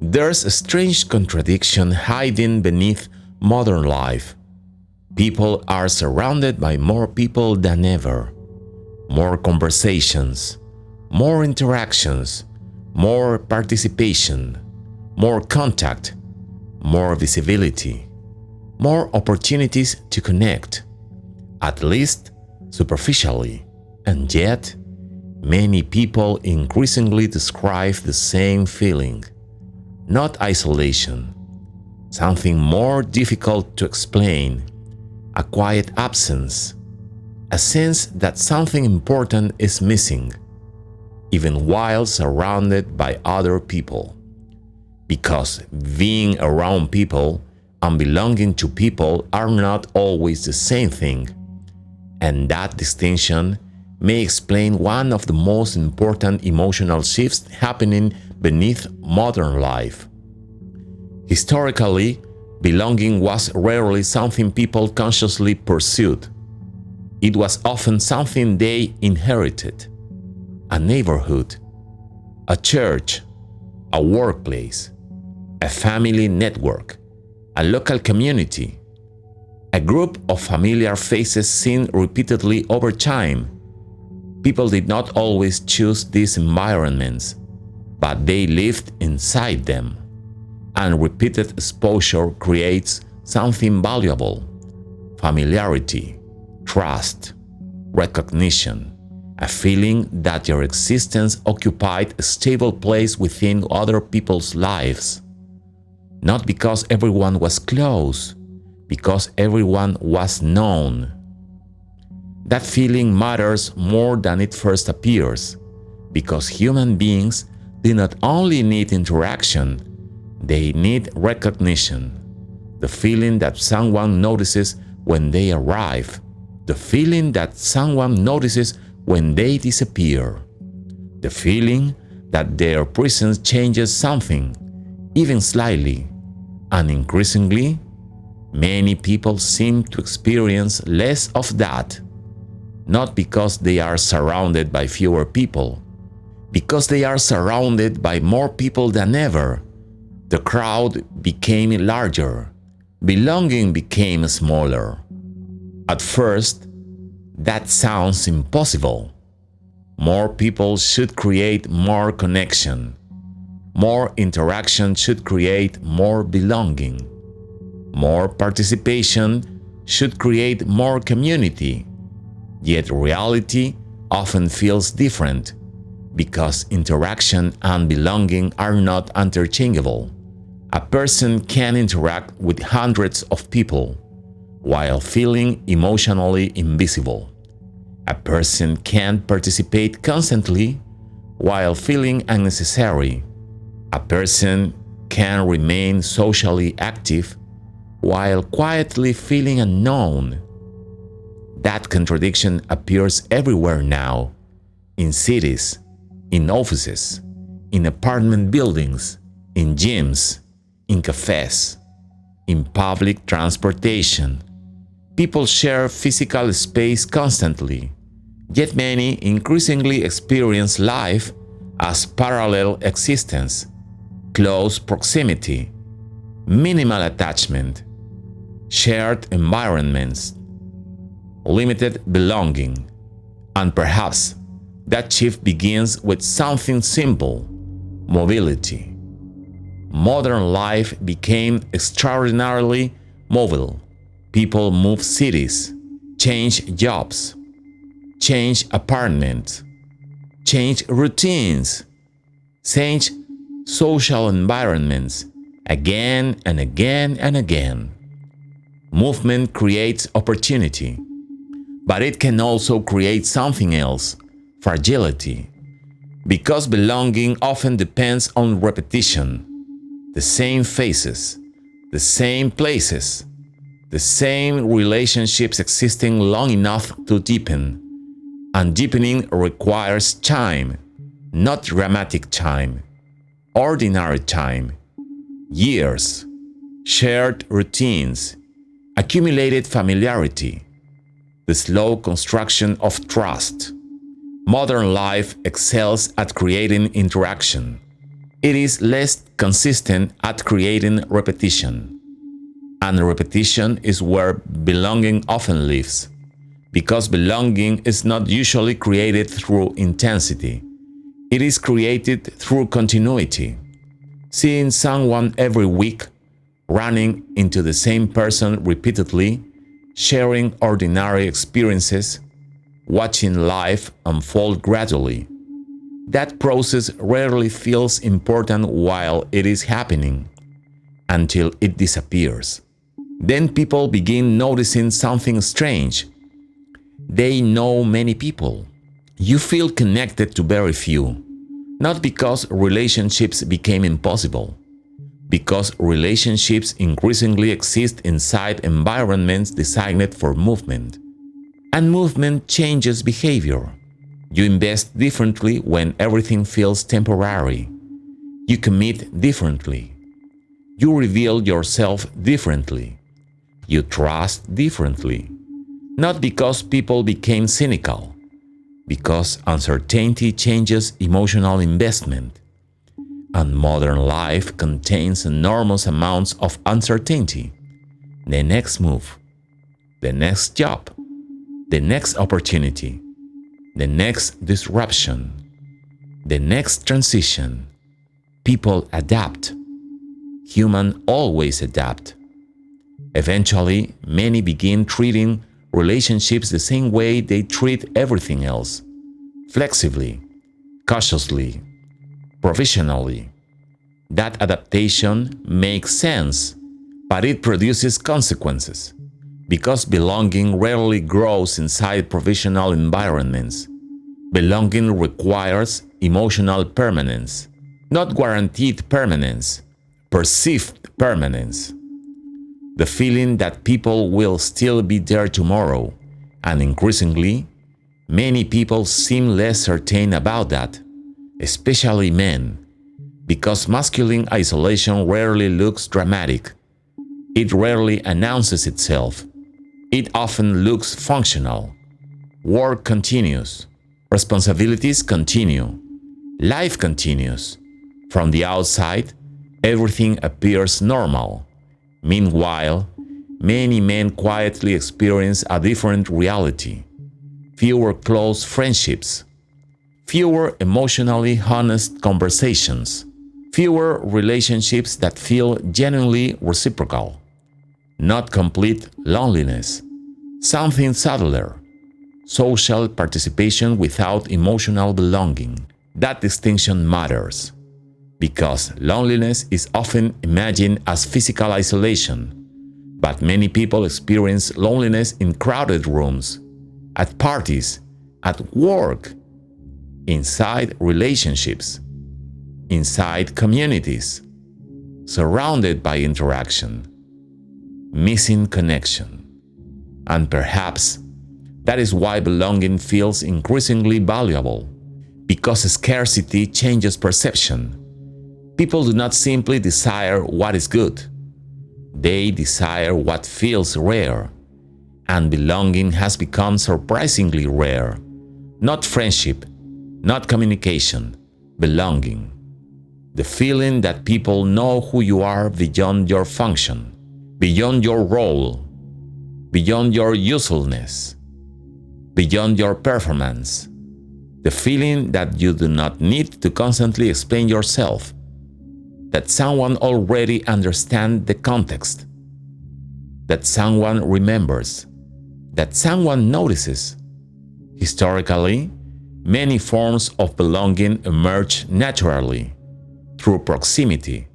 There's a strange contradiction hiding beneath modern life. People are surrounded by more people than ever. More conversations, more interactions, more participation, more contact, more visibility, more opportunities to connect, at least superficially. And yet, many people increasingly describe the same feeling. Not isolation, something more difficult to explain, a quiet absence, a sense that something important is missing, even while surrounded by other people. Because being around people and belonging to people are not always the same thing, and that distinction may explain one of the most important emotional shifts happening beneath modern life. Historically, belonging was rarely something people consciously pursued. It was often something they inherited: a neighborhood, a church, a workplace, a family network, a local community, a group of familiar faces seen repeatedly over time. People did not always choose these environments, but they lived inside them. And repeated exposure creates something valuable: familiarity, trust, recognition, a feeling that your existence occupied a stable place within other people's lives. Not because everyone was close, because everyone was known. That feeling matters more than it first appears, because human beings do not only need interaction, they need recognition. The feeling that someone notices when they arrive, the feeling that someone notices when they disappear, the feeling that their presence changes something, even slightly. And increasingly, many people seem to experience less of that. Not because they are surrounded by fewer people, because they are surrounded by more people than ever. The crowd became larger, belonging became smaller. At first, that sounds impossible. More people should create more connection. More interaction should create more belonging. More participation should create more community. Yet reality often feels different, because interaction and belonging are not interchangeable. A person can interact with hundreds of people while feeling emotionally invisible. A person can participate constantly while feeling unnecessary. A person can remain socially active while quietly feeling unknown. That contradiction appears everywhere now, in cities, in offices, in apartment buildings, in gyms, in cafes, in public transportation. People share physical space constantly, yet many increasingly experience life as parallel existence, close proximity, minimal attachment, shared environments, limited belonging. And perhaps that shift begins with something simple: mobility. Modern life became extraordinarily mobile. People move cities, change jobs, change apartments, change routines, change social environments again and again and again. Movement creates opportunity, but it can also create something else: fragility. Because belonging often depends on repetition. The same faces, the same places, the same relationships existing long enough to deepen. And deepening requires time, not dramatic time, ordinary time, years, shared routines, accumulated familiarity, the slow construction of trust. Modern life excels at creating interaction. It is less consistent at creating repetition. And repetition is where belonging often lives, because belonging is not usually created through intensity. It is created through continuity. Seeing someone every week, running into the same person repeatedly, sharing ordinary experiences, watching life unfold gradually. That process rarely feels important while it is happening, until it disappears. Then people begin noticing something strange. They know many people. You feel connected to very few, not because relationships became impossible, because relationships increasingly exist inside environments designed for movement. And movement changes behavior. You invest differently when everything feels temporary. You commit differently. You reveal yourself differently. You trust differently. Not because people became cynical, because uncertainty changes emotional investment. And modern life contains enormous amounts of uncertainty. The next move, the next job, the next opportunity, the next disruption, the next transition. People adapt. Humans always adapt. Eventually, many begin treating relationships the same way they treat everything else, flexibly, cautiously, professionally. That adaptation makes sense, but it produces consequences, because belonging rarely grows inside professional environments. Belonging requires emotional permanence, not guaranteed permanence, perceived permanence. The feeling that people will still be there tomorrow, and increasingly, many people seem less certain about that, especially men, because masculine isolation rarely looks dramatic. It rarely announces itself. It often looks functional. Work continues. Responsibilities continue. Life continues. From the outside, everything appears normal. Meanwhile, many men quietly experience a different reality. Fewer close friendships. Fewer emotionally honest conversations. Fewer relationships that feel genuinely reciprocal. Not complete loneliness. Something subtler. Social participation without emotional belonging. That distinction matters, because loneliness is often imagined as physical isolation, but many people experience loneliness in crowded rooms, at parties, at work, inside relationships, inside communities, surrounded by interaction, missing connection. And perhaps that is why belonging feels increasingly valuable, because scarcity changes perception. People do not simply desire what is good. They desire what feels rare. And belonging has become surprisingly rare. Not friendship, not communication, belonging. The feeling that people know who you are beyond your function, beyond your role, beyond your usefulness, beyond your performance. The feeling that you do not need to constantly explain yourself, that someone already understands the context, that someone remembers, that someone notices. Historically, many forms of belonging emerge naturally, through proximity,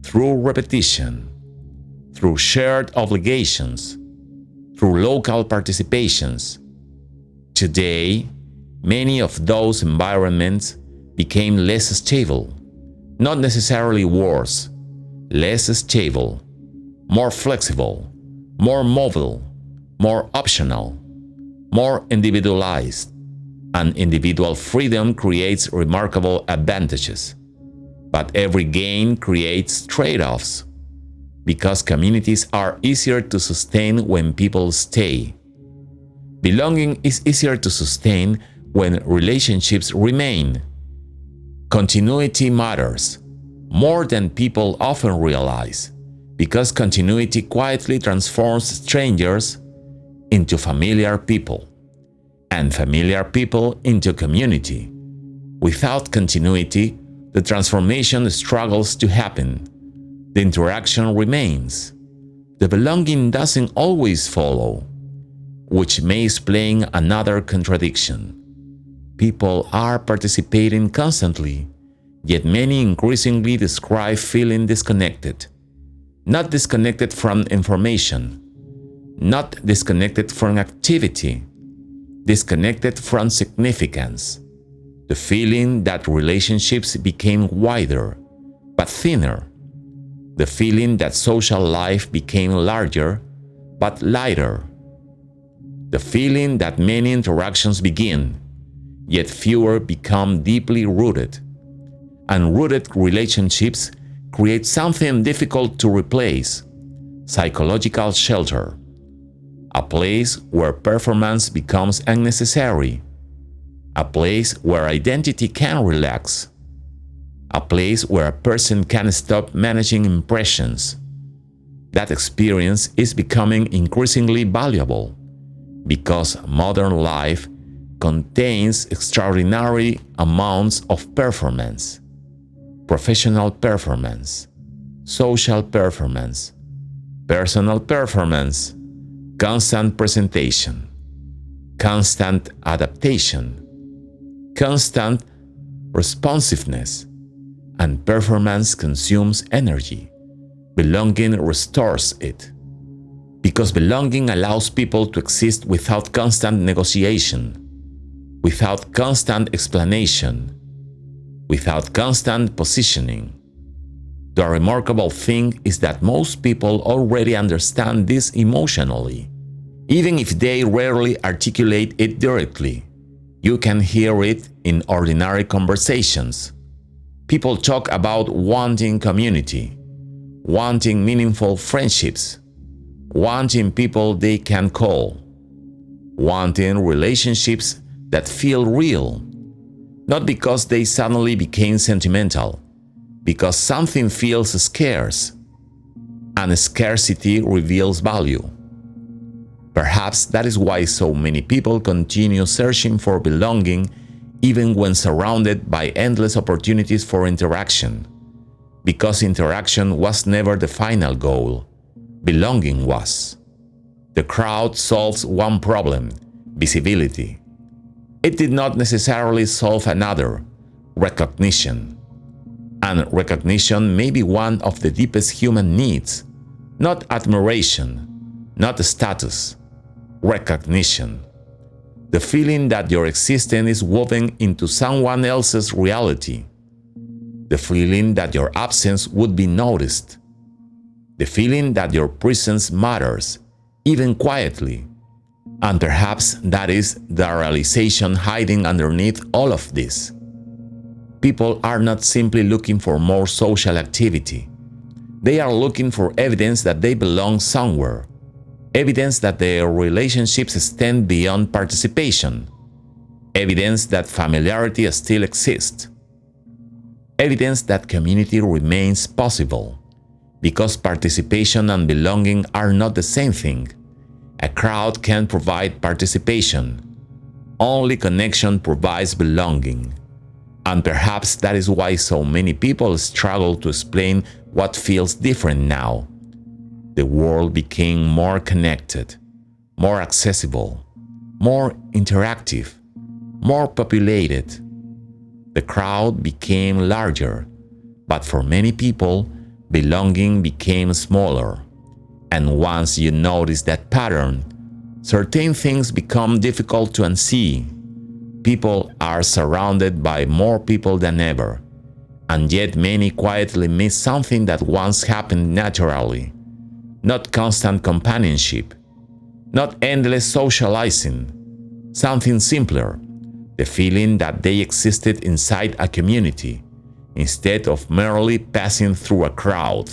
through repetition, through shared obligations, through local participations. Today, many of those environments became less stable, not necessarily worse, less stable, more flexible, more mobile, more optional, more individualized. And individual freedom creates remarkable advantages. But every gain creates trade-offs, because communities are easier to sustain when people stay. Belonging is easier to sustain when relationships remain. Continuity matters, more than people often realize, because continuity quietly transforms strangers into familiar people, and familiar people into community. Without continuity, the transformation struggles to happen. The interaction remains. The belonging doesn't always follow, which may explain another contradiction. People are participating constantly, yet many increasingly describe feeling disconnected. Not disconnected from information, not disconnected from activity, disconnected from significance. The feeling that relationships became wider, but thinner. The feeling that social life became larger, but lighter. The feeling that many interactions begin, yet fewer become deeply rooted. Unrooted relationships create something difficult to replace: psychological shelter. A place where performance becomes unnecessary. A place where identity can relax. A place where a person can stop managing impressions. That experience is becoming increasingly valuable because modern life contains extraordinary amounts of performance. Professional performance, social performance, personal performance, constant presentation, constant adaptation, constant responsiveness, and performance consumes energy. Belonging restores it. Because belonging allows people to exist without constant negotiation, without constant explanation, without constant positioning. The remarkable thing is that most people already understand this emotionally, even if they rarely articulate it directly. You can hear it in ordinary conversations. People talk about wanting community, wanting meaningful friendships, wanting people they can call, wanting relationships that feel real, not because they suddenly became sentimental, because something feels scarce, and scarcity reveals value. Perhaps that is why so many people continue searching for belonging even when surrounded by endless opportunities for interaction. Because interaction was never the final goal, belonging was. The crowd solves one problem: visibility. It did not necessarily solve another: recognition. And recognition may be one of the deepest human needs, not admiration, not status. Recognition. The feeling that your existence is woven into someone else's reality. The feeling that your absence would be noticed. The feeling that your presence matters, even quietly. And perhaps that is the realization hiding underneath all of this. People are not simply looking for more social activity. They are looking for evidence that they belong somewhere. Evidence that their relationships extend beyond participation. Evidence that familiarity still exists. Evidence that community remains possible. Because participation and belonging are not the same thing. A crowd can provide participation. Only connection provides belonging. And perhaps that is why so many people struggle to explain what feels different now. The world became more connected, more accessible, more interactive, more populated. The crowd became larger, but for many people, belonging became smaller. And once you notice that pattern, certain things become difficult to unsee. People are surrounded by more people than ever, and yet many quietly miss something that once happened naturally. Not constant companionship, not endless socializing, something simpler: the feeling that they existed inside a community, instead of merely passing through a crowd.